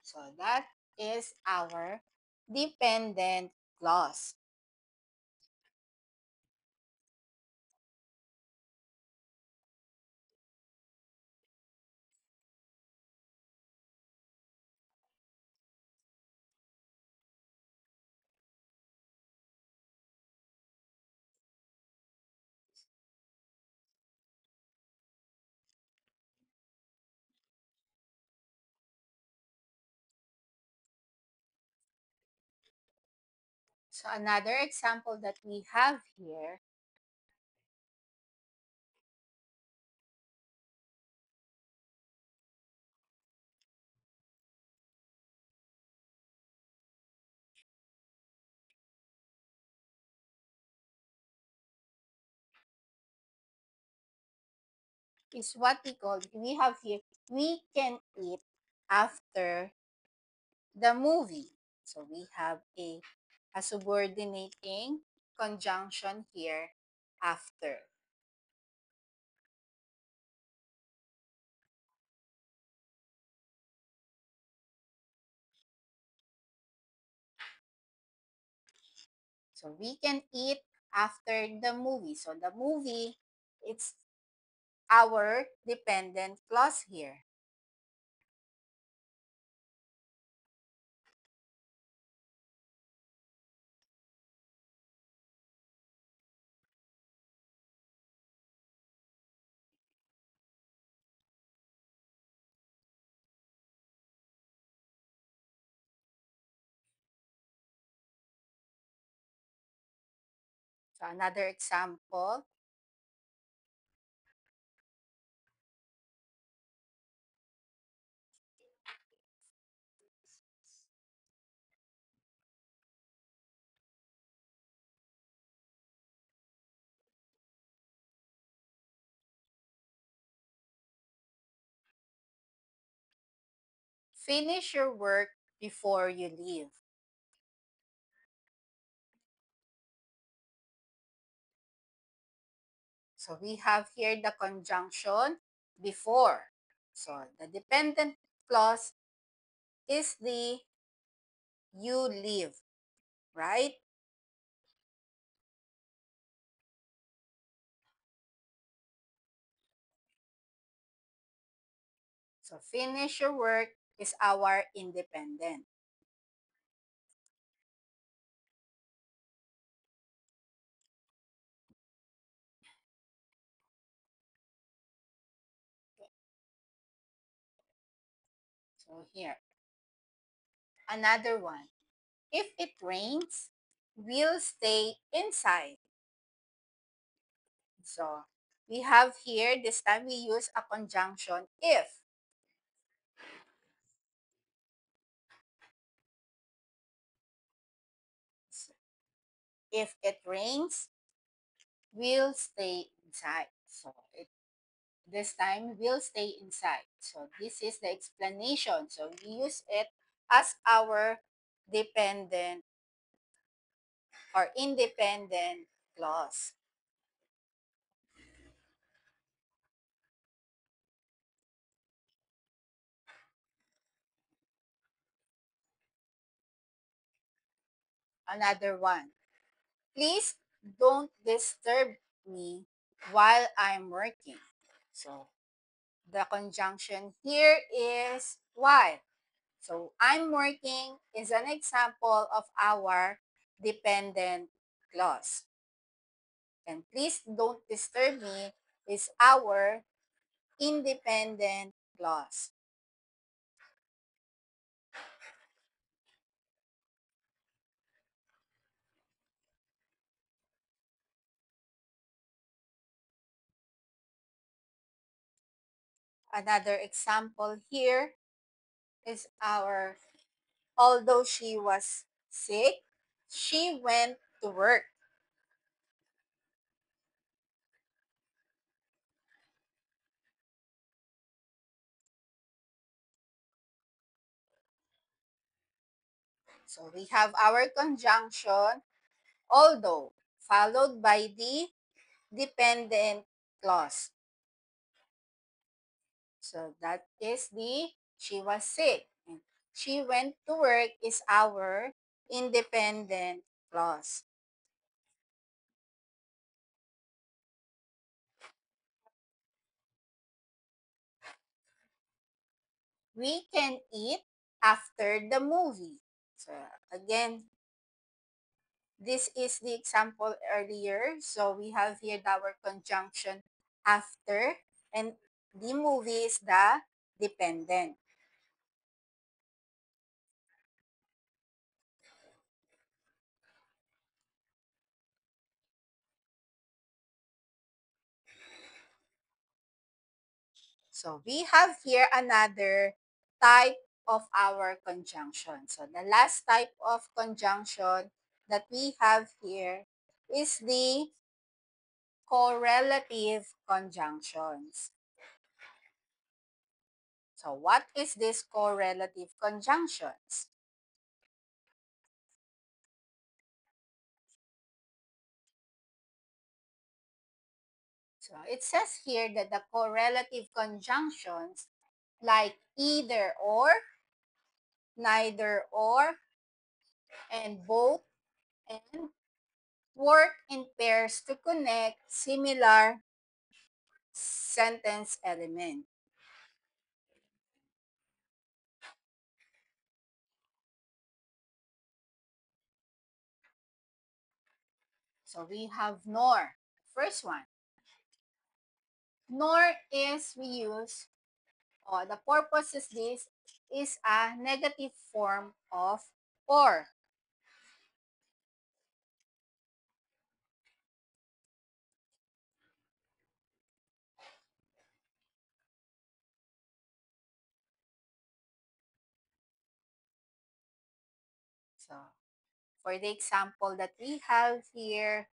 So that is our dependent clause. So another example that we have here is what we have here, we can eat after the movie. So we have a subordinating conjunction here after. So we can eat after the movie. So the movie, it's our dependent clause here. So another example, finish your work before you leave. So we have here the conjunction before. So the dependent clause is the you leave, right? So finish your work is our independent. So here, another one. If it rains, we'll stay inside. So we have here, this time we use a conjunction if. So if it rains, we'll stay inside. So this time we'll stay inside. So this is the explanation. So we use it as our dependent or independent clause. Another one. Please don't disturb me while I'm working. So the conjunction here is while. So I'm working is an example of our dependent clause. And please don't disturb me is our independent clause. Another example here is our although she was sick, she went to work. So we have our conjunction although followed by the dependent clause. So that is the she was sick. And she went to work is our independent clause. We can eat after the movie. So again, this is the example earlier. So we have here our conjunction after and the movie is the dependent. So we have here another type of our conjunction. So the last type of conjunction that we have here is the correlative conjunctions. So what is this correlative conjunctions? So it says here that the correlative conjunctions like either or, neither or, and both, and work in pairs to connect similar sentence element. So we have nor. First one. Nor is we use, or the purpose is this, is a negative form of or. So for the example that we have here,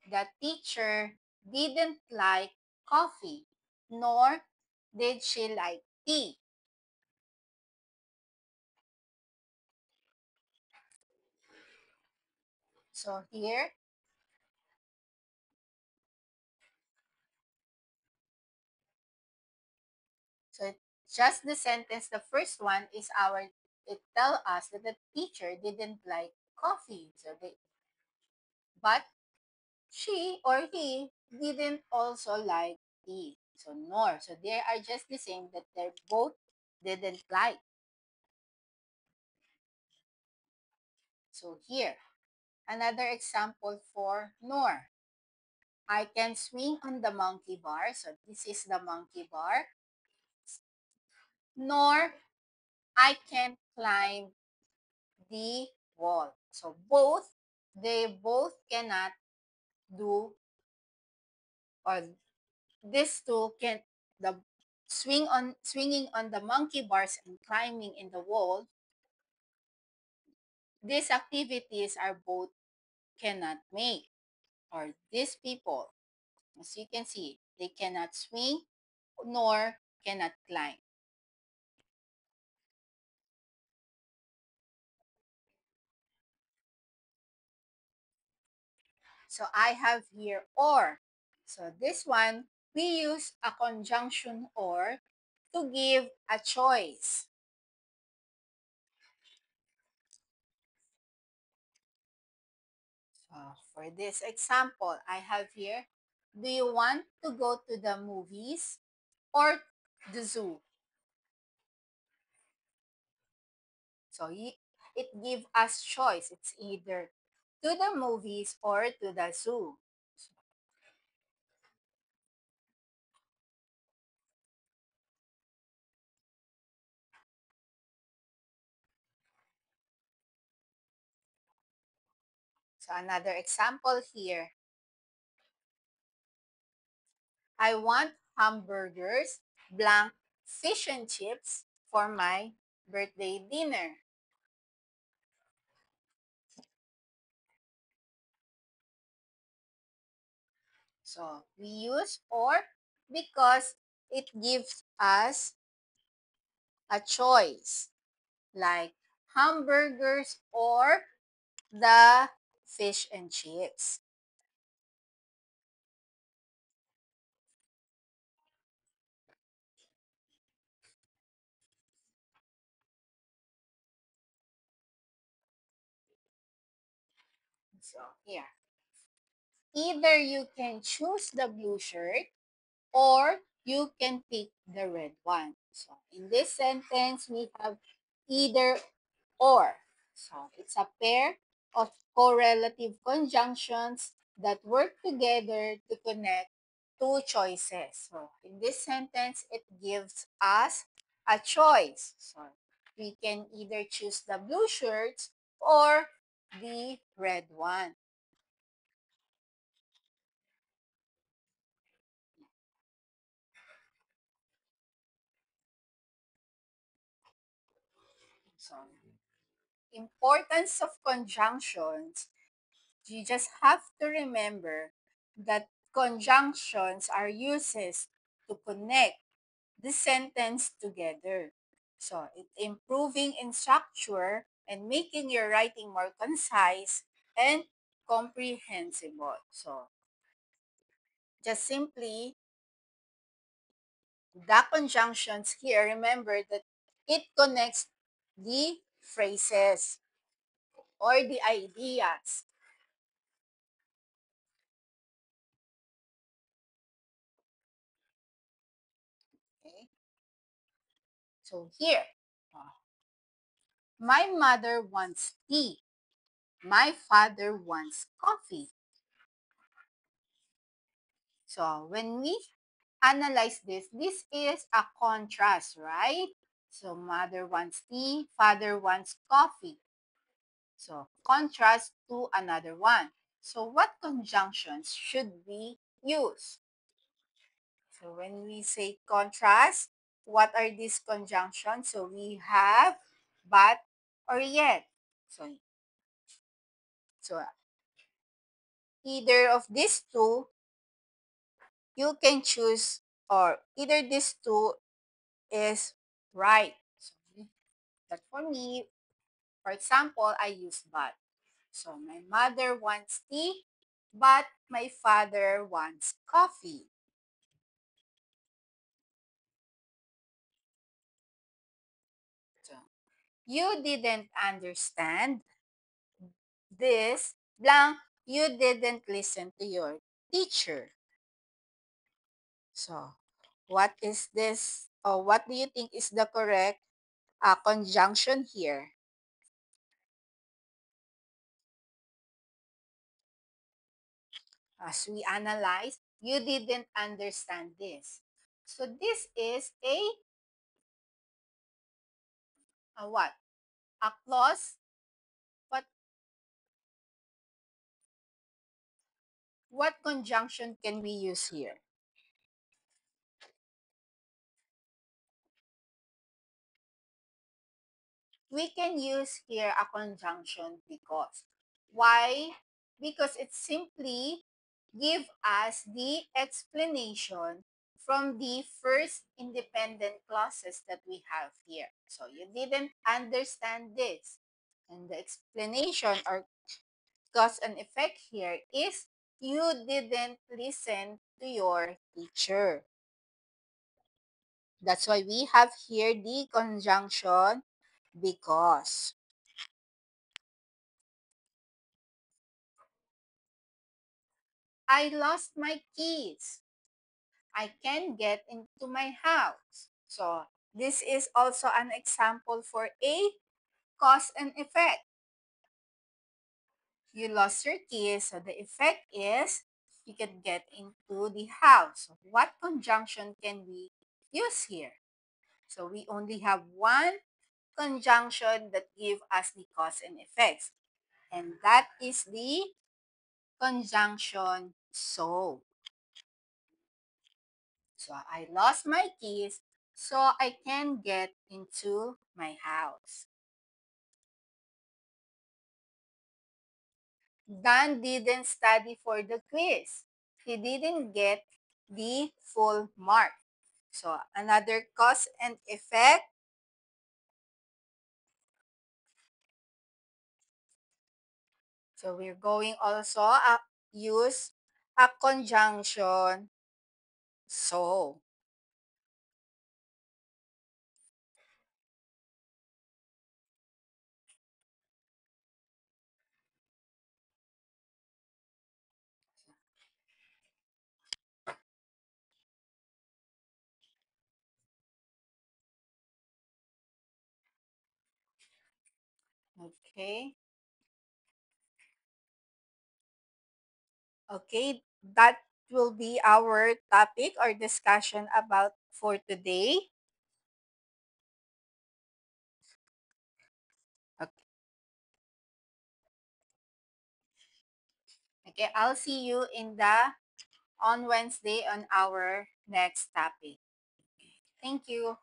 the teacher didn't like coffee, nor did she like tea. So here, so just the sentence, the first one is our, it tell us that the teacher didn't like coffee. So but she or he didn't also like tea. So nor. So they are just the same that they both didn't like. So here, another example for nor. I can swing on the monkey bar. So this is the monkey bar. Nor I can't climb the wall. So they both cannot do, or these two can, the swinging on the monkey bars and climbing in the wall, these activities are both cannot make, or these people, as you can see, they cannot swing nor cannot climb. So I have here or. So this one, we use a conjunction or to give a choice. So for this example, I have here, do you want to go to the movies or the zoo? So it gives us choice. It's either to the movies or to the zoo. So another example here, I want hamburgers, blank, fish and chips for my birthday dinner. So we use or because it gives us a choice, like hamburgers or the fish and chips. So here, either you can choose the blue shirt or you can pick the red one. So in this sentence, we have either or. So it's a pair of correlative conjunctions that work together to connect two choices. So in this sentence, it gives us a choice. So we can either choose the blue shirts or the red one. So importance of conjunctions, you just have to remember that conjunctions are uses to connect the sentence together. So it's improving in structure and making your writing more concise and comprehensible. So just simply the conjunctions here, remember that it connects the phrases or the ideas. Okay? So here, uh, my mother wants tea. My father wants coffee. So when we analyze this, this is a contrast, right? So mother wants tea, father wants coffee. So contrast to another one. So what conjunctions should we use? So when we say contrast, what are these conjunctions? So we have but or yet. So, so either of these two, you can choose, or either these two is right. So, but for me, for example, I use but. So my mother wants tea, but my father wants coffee. So you didn't understand this, blank, you didn't listen to your teacher. So what is this, or what do you think is the correct conjunction here? As we analyze, you didn't understand this. So this is What? A clause? What what conjunction can we use here? We can use here a conjunction because. Why? Because it simply give us the explanation from the first independent clauses that we have here. So you didn't understand this. And the explanation or cause and effect here is you didn't listen to your teacher. That's why we have here the conjunction because. I lost my keys. I can't get into my house. So this is also an example for a cause and effect. You lost your keys, so the effect is you can get into the house. So what conjunction can we use here? So we only have one conjunction that give us the cause and effects. And that is the conjunction so. So I lost my keys, so I can get into my house. Dan didn't study for the quiz. He didn't get the full mark. So another cause and effect. So we're going also use a conjunction so. Okay. Okay, that will be our topic or discussion about for today. Okay, okay, I'll see you in the on Wednesday on our next topic. Thank you.